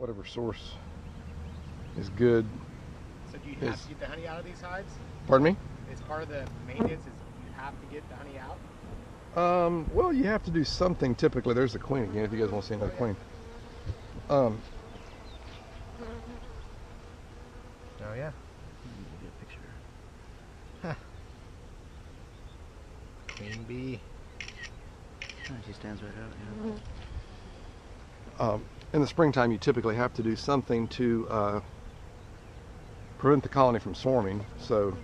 whatever source is good. So do you have to get the honey out of these hives? Pardon me? It's part of the maintenance, is you have to get the honey out? Well, you have to do something typically. There's the queen again, if you guys want to see another queen. Oh yeah. Get a picture. Huh. Queen bee. Oh, she stands right out, yeah. In the springtime, you typically have to do something to prevent the colony from swarming. So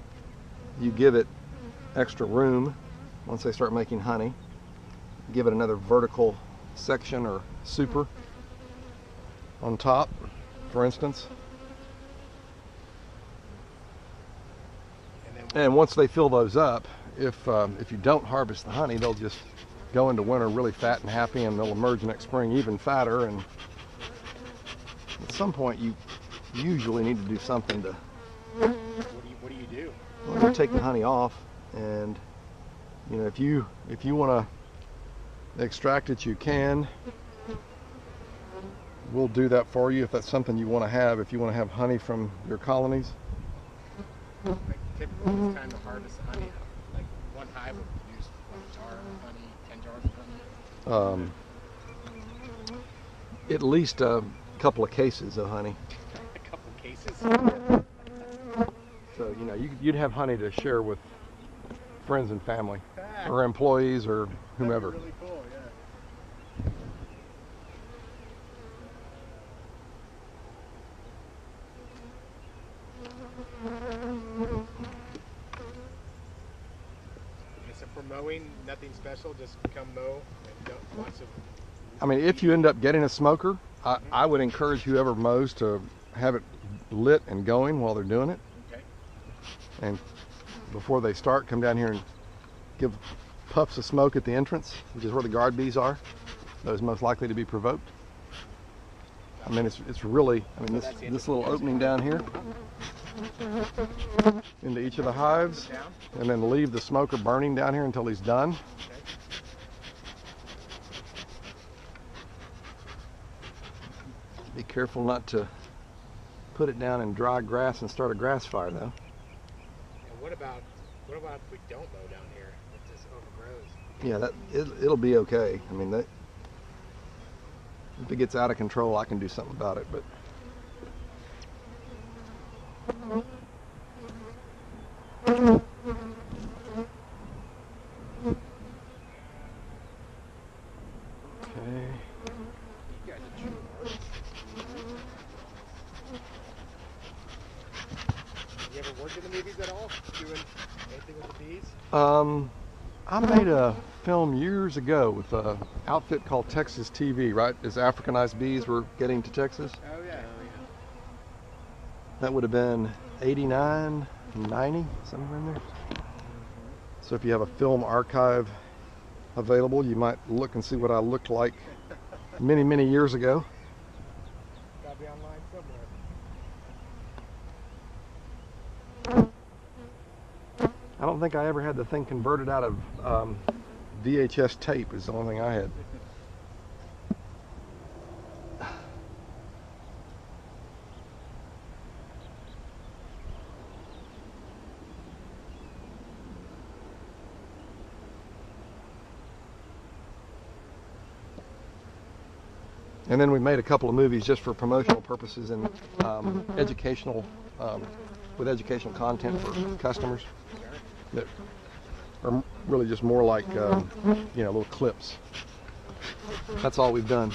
you give it extra room once they start making honey. Give it another vertical section or super on top, for instance. And once they fill those up, if you don't harvest the honey, they'll just go into winter really fat and happy, and they'll emerge next spring even fatter. And at some point, you usually need to do something to. What do you do? Well, you take the honey off, and you know, if you want to extract it, you can. We'll do that for you if that's something you want to have. If you want to have honey from your colonies. Like typically, it's time to harvest the honey. Like one hive will produce a jar of honey, 10 jars of honey. At least a couple of cases of honey. A couple of cases. So you know, you'd have honey to share with friends and family, or employees, or whomever. That'd be really cool, yeah. So for mowing, nothing special, just come mow and don't watch it. I mean, if you end up getting a smoker, I would encourage whoever mows to have it lit and going while they're doing it. Okay. And before they start, come down here and give puffs of smoke at the entrance, which is where the guard bees are, those most likely to be provoked. I mean, it's really, I mean, this little opening down here into each of the hives, and then leave the smoker burning down here until he's done. Be careful not to put it down in dry grass and start a grass fire, though. And what about if we don't mow down here? If this overgrows? Yeah, it'll be okay. I mean, if it gets out of control, I can do something about it. But okay. You ever worked in the movies at all? Doing anything with the bees? I made a film years ago with an outfit called Texas TV, right? As Africanized bees were getting to Texas. Oh yeah. That would have been 89, 90, somewhere in there. So if you have a film archive available, you might look and see what I looked like many, many years ago. Gotta be online somewhere. I don't think I ever had the thing converted out of VHS tape, is the only thing I had. And then we made a couple of movies just for promotional purposes and educational, with educational content for customers that are really just more like, you know, little clips. That's all we've done.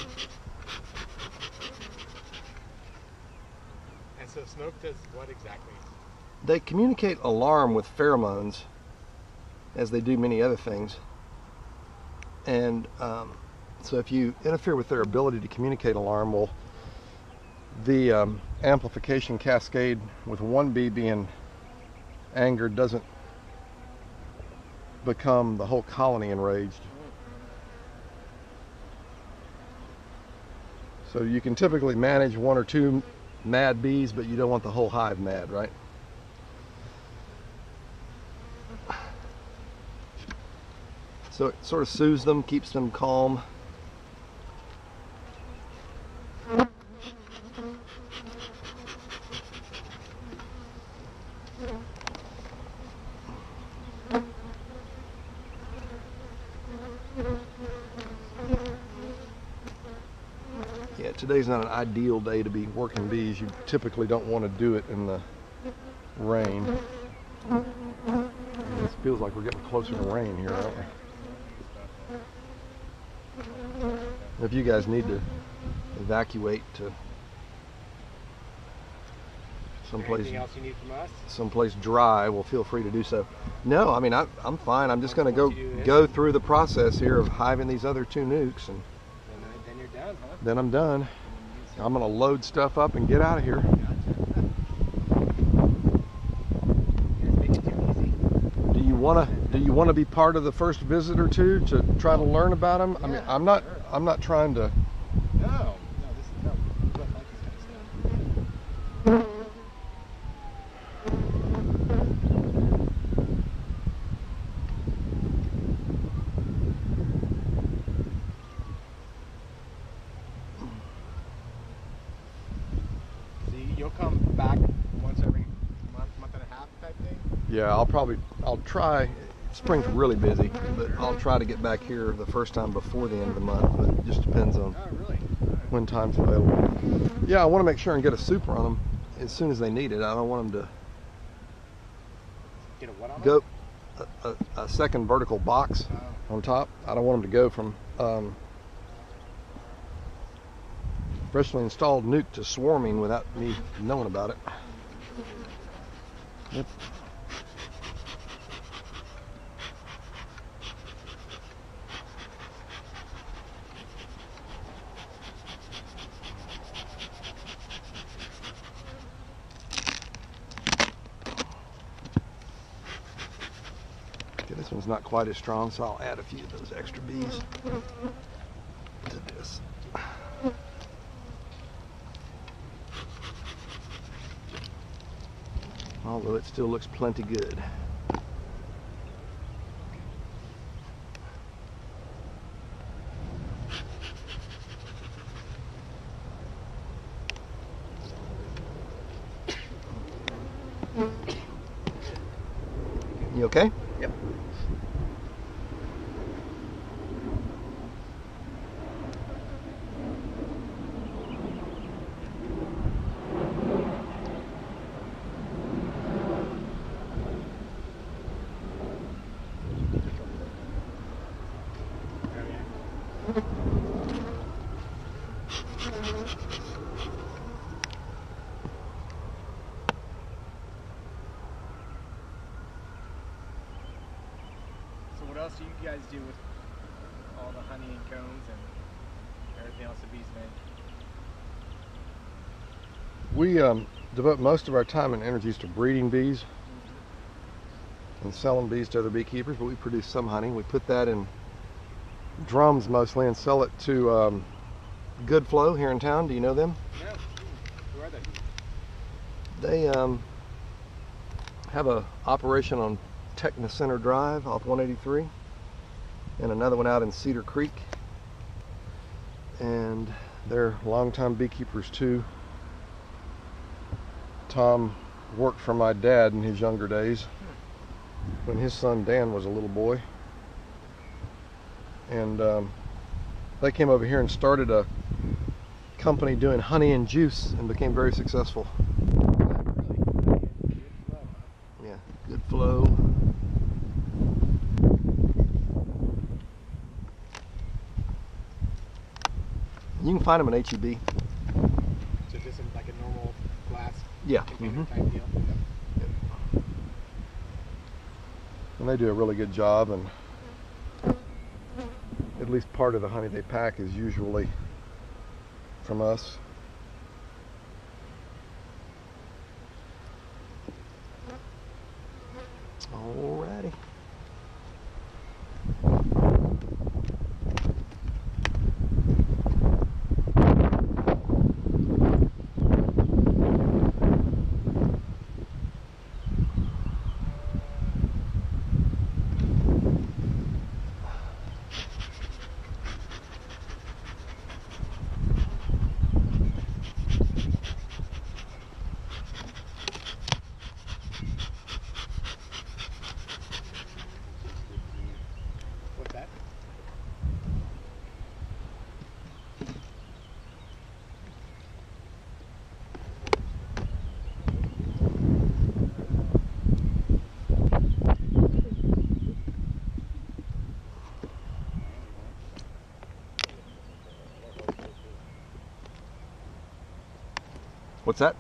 And so smoke does what exactly? They communicate alarm with pheromones, as they do many other things. And so if you interfere with their ability to communicate alarm, well, the amplification cascade with one bee being angered doesn't become the whole colony enraged. So you can typically manage one or two mad bees, but you don't want the whole hive mad, right? So it sort of soothes them, keeps them calm. today's not an ideal day to be working bees. You typically don't want to do it in the rain. It feels like we're getting closer to rain here, aren't we? If you guys need to evacuate to Anything else you need from us? someplace dry, well, feel free to do so. No, I mean, I'm fine. I'm just going to go through the process here of hiving these other 2 nucs, and then you're done, huh? then I'm done. I'm going to load stuff up and get out of here. Do you want to be part of the first visit or 2 to try to learn about them? I mean, I'm not trying to. No. We don't like this kind of stuff. You'll come back once every month and a half type thing? Yeah, I'll try. Spring's really busy, but I'll try to get back here the first time before the end of the month, but it just depends on when time's available. Yeah, I want to make sure and get a super on them as soon as they need it. I don't want them to get a what on go a second vertical box on top. I don't want them to go from freshly installed nuke to swarming without me knowing about it. Yep. Okay, this one's not quite as strong, so I'll add a few of those extra bees to this. Although it still looks plenty good. You okay? Yep. So what else do you guys do with all the honey and combs and everything else the bees make? We devote most of our time and energies to breeding bees and selling bees to other beekeepers, but we produce some honey. We put that in drums mostly and sell it to Good Flow here in town. Do you know them? No. Who are they? They have a operation on Techno Center Drive off 183 and another one out in Cedar Creek, and they're longtime beekeepers too. Tom worked for my dad in his younger days when his son Dan was a little boy, and they came over here and started a company doing honey and juice and became very successful. Yeah, Good Flow. You can find them at HEB. So just like a normal glass Yeah. container type deal? Yep. And they do a really good job, and at least part of the honey they pack is usually from us. Alrighty. What's that?